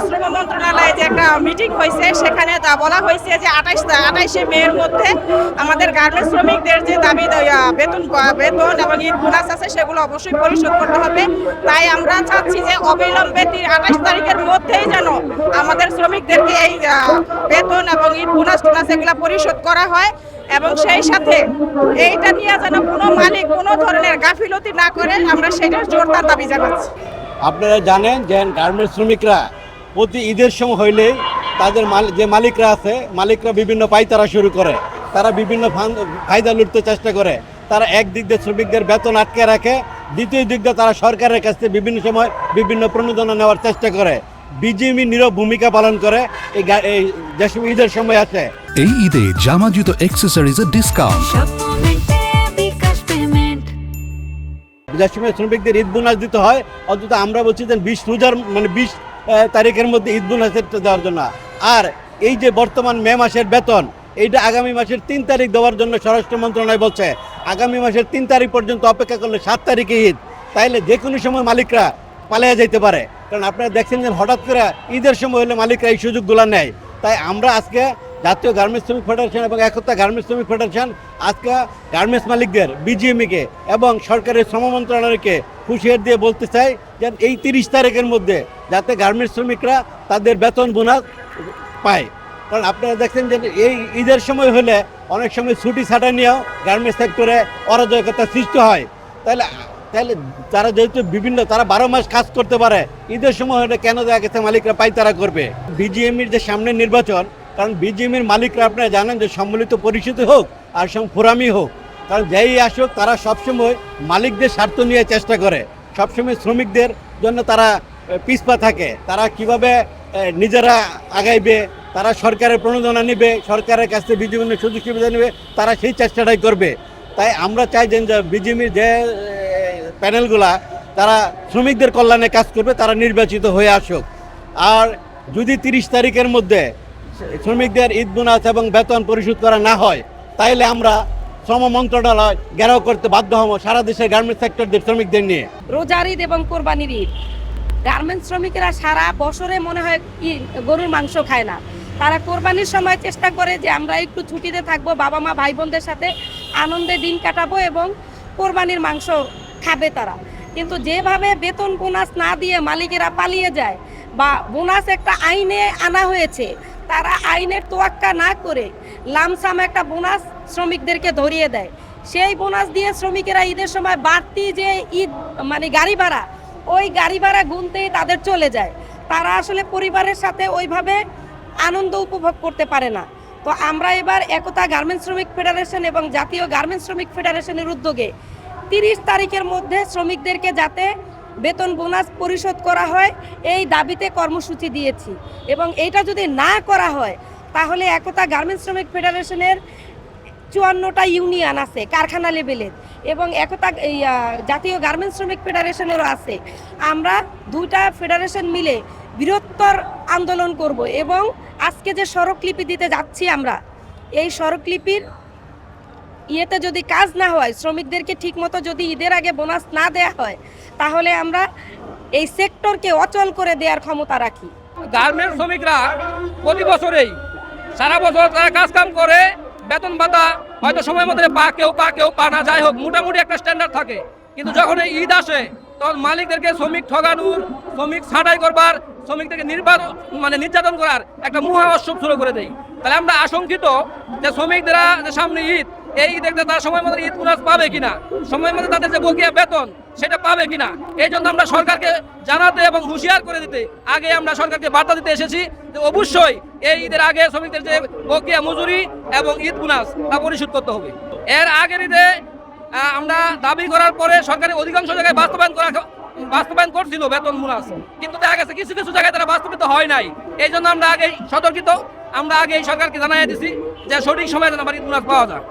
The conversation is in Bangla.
শ্রম মন্ত্রণালয়ে যে একটা মিটিং হয়েছে, সেখানে বলা হয়েছে যে 28শে মের মধ্যে আমাদের গার্মেন্টস শ্রমিকদের যে দাবি বেতন এবং ঈদ বোনাস আছে সেগুলো অবশ্যই পরিশোধ করতে হবে। তাই আমরা চাচ্ছি যে অবিলম্বে 28 তারিখের মধ্যেই যেন আমাদের শ্রমিকদেরকে এই বেতন এবং ঈদ বোনাস এগুলো পরিশোধ করা হয়, এবং সেই সাথে এইটা নিয়ে যেন কোনো মালিক কোনো ধরনের গাফিলতি না করে, আমরা সেটার জোরদার দাবি জানাচ্ছি। আপনারা জানেন যে গার্মেন্টস শ্রমিকরা প্রতি ঈদের সময় হইলেই তাদের যে মালিকরা আছে, মালিকরা বিভিন্ন পাইতারা শুরু করে, তারা বিভিন্ন ফায়দা লুটতে চেষ্টা করে। তারা একদিক দিয়ে শ্রমিকদের বেতন আটকে রাখে, দ্বিতীয় দিক দিয়ে তারা সরকারের কাছ থেকে বিভিন্ন সময় বিভিন্ন প্রণোদনা নেওয়ার চেষ্টা করে। বিজিএমই নীরব ভূমিকা পালন করে এই যে সময় ঈদের সময় আছে। এই ঈদে জামা জুতো অ্যাক্সেসরিজের ডিসকাউন্ট। যে সময় শ্রমিকদের ঈদ বোনাস দিতে হয়, অন্তত আমরা বলছি যে 20 তারিখের মধ্যে ঈদ বোনাস দেওয়ার জন্য। আর এই যে বর্তমান মে মাসের বেতন, এইটা আগামী মাসের 3 তারিখ দেওয়ার জন্য স্বরাষ্ট্র মন্ত্রণালয় বলছে। আগামী মাসের 3 তারিখ পর্যন্ত অপেক্ষা করলে 7 তারিখে ঈদ, তাইলে যে কোনো সময় মালিকরা পালিয়ে যেতে পারে। কারণ আপনারা দেখছেন যে হঠাৎ করে ঈদের সময় হলে মালিকরা এই সুযোগগুলো নেয়। তাই আমরা আজকে জাতীয় গার্মেন্টস শ্রমিক ফেডারেশন এবং একতা গার্মেন্টস শ্রমিক ফেডারেশন আজকে গার্মেন্টস মালিকদের, বিজিএমইকে এবং সরকারের শ্রম মন্ত্রণালয়কে হুঁশিয়ার দিয়ে বলতে চাই যে এই 30 তারিখের মধ্যে যাতে গার্মেন্টস শ্রমিকরা তাদের বেতন বোনাস পায়। কারণ আপনারা দেখছেন যে এই ঈদের সময় হলে অনেক সময় ছুটি ছাটা নিয়েও গার্মেন্টস সেক্টরে অরাজকতা সৃষ্টি হয়। তাহলে তারা যেহেতু তারা 12 মাস কাজ করতে পারে, ঈদের সময় হলে কেন দেখা গেছে মালিকরা পাইতারা করবে? বিজিএমইর যে সামনের নির্বাচন, কারণ বিজিএমইর মালিকরা আপনারা জানেন যে সম্মিলিত পরিষদ হোক আর ফোরামই হোক, কারণ যেই আসুক তারা সবসময় মালিকদের স্বার্থ নিয়ে চেষ্টা করে, সবসময় শ্রমিকদের জন্য তারা পিছপা থাকে। তারা কিভাবে নিজেরা আগাইবে, তারা সরকারের প্রণোদনা নেবে, সরকারের কাছ থেকে বিভিন্ন সুযোগ সুবিধা নেবে, তারা সেই চেষ্টাটাই করবে। তাই আমরা চাই যে বিজিএমইর যে প্যানেলগুলা তারা শ্রমিকদের কল্যাণে কাজ করবে, তারা নির্বাচিত হয়ে আসুক। আর যদি 30 তারিখের মধ্যে শ্রমিকদের ঈদ বোনাস এবং বেতন পরিশোধ করা না হয়, তাইলে আমরা শ্রম মন্ত্রণালয় ঘেরাও করতে বাধ্য হব সারা দেশের গার্মেন্টস সেক্টরদের শ্রমিকদের নিয়ে। রোজার ঈদ এবং কোরবানির ঈদ, গার্মেন্টস শ্রমিকেরা সারা বছরে মনে হয় গরুর মাংস খায় না। তারা কোরবানির সময় চেষ্টা করে যে আমরা একটু ছুটিতে থাকবো, বাবা মা ভাই বোনদের সাথে আনন্দে দিন কাটাবো এবং কোরবানির মাংস খাবে তারা। কিন্তু যেভাবে বেতন বোনাস না দিয়ে মালিকেরা পালিয়ে যায়, বা বোনাস একটা আইনে আনা হয়েছে, তারা আইনের তোয়াক্কা না করে লামসাম একটা বোনাস শ্রমিকদেরকে ধরিয়ে দেয়। সেই বোনাস দিয়ে শ্রমিকেরা ঈদের সময় বাড়তি যে ঈদ গাড়ি ভাড়া, ওই গাড়ি ভাড়া গুনতেই তাদের চলে যায়। তারা আসলে পরিবারের সাথে ওইভাবে আনন্দ উপভোগ করতে পারে না। তো আমরা এবার একতা গার্মেন্টস শ্রমিক ফেডারেশন এবং জাতীয় গার্মেন্টস শ্রমিক ফেডারেশনের উদ্যোগে 30 তারিখের মধ্যে শ্রমিকদেরকে যাতে বেতন বোনাস পরিশোধ করা হয়, এই দাবিতে কর্মসূচি দিয়েছি। এবং এইটা যদি না করা হয়, তাহলে একতা গার্মেন্টস শ্রমিক ফেডারেশনের 54টা ইউনিয়ন আছে কারখানা লেভেলের, এবং একতা জাতীয় গার্মেন্টস শ্রমিক ফেডারেশনেরও আছে। আমরা 2টা ফেডারেশন মিলে বৃহত্তর আন্দোলন করব। এবং আজকে যে স্মারকলিপি দিতে যাচ্ছি আমরা, এই স্মারকলিপির ইয়েতে যদি কাজ না হয়, শ্রমিকদেরকে ঠিকমতো যদি ঈদের আগে বোনাস না দেয়া হয়, তাহলে আমরা এই সেক্টরকে অচল করে দেওয়ার ক্ষমতা রাখি। গার্মেন্টস শ্রমিকরা প্রতি বছরেই সারা বছর তারা কাজ কাম করে, বেতন ভাতা হয়তো সময় মতো কেউ পা না, যাই হোক মোটামুটি একটা স্ট্যান্ডার্ড থাকে। কিন্তু যখন এই ঈদ আসে, তখন মালিকদেরকে শ্রমিক ঠগানোর, শ্রমিক ছাঁটাই করবার, শ্রমিকদেরকে নির্যাতন করার একটা মহাউৎসব শুরু করে দেয়। তাহলে আমরা আশঙ্কিত যে শ্রমিকরা যে সামনে ঈদ, এই ঈদে তারা সময় মতো ঈদ বোনাস পাবে কিনা, সময় মতো তাদের যে বকেয়া বেতন সেটা পাবে কিনা, এই জন্য আমরা সরকারকে জানাতে এবং হুঁশিয়ার করে দিতে আগে আমরা সরকারকে বার্তা দিতে এসেছি যে অবশ্যই এই ঈদের আগে শ্রমিকদের যে বকেয়া মজুরি এবং ঈদ বোনাস তা পরিশোধ করতে হবে। এর আগের ঈদে আমরা দাবি করার পরে সরকারের অধিকাংশ জায়গায় বাস্তবায়ন করছিল বেতন বোনাস, কিন্তু দেখা গেছে কিছু কিছু জায়গায় তারা বাস্তবিত হয় নাই। এই জন্য আমরা আগেই সতর্কিত, আমরা আগেই সরকারকে জানাই দিছি যে সঠিক সময়ে যেন ঈদ বোনাস পাওয়া যায়।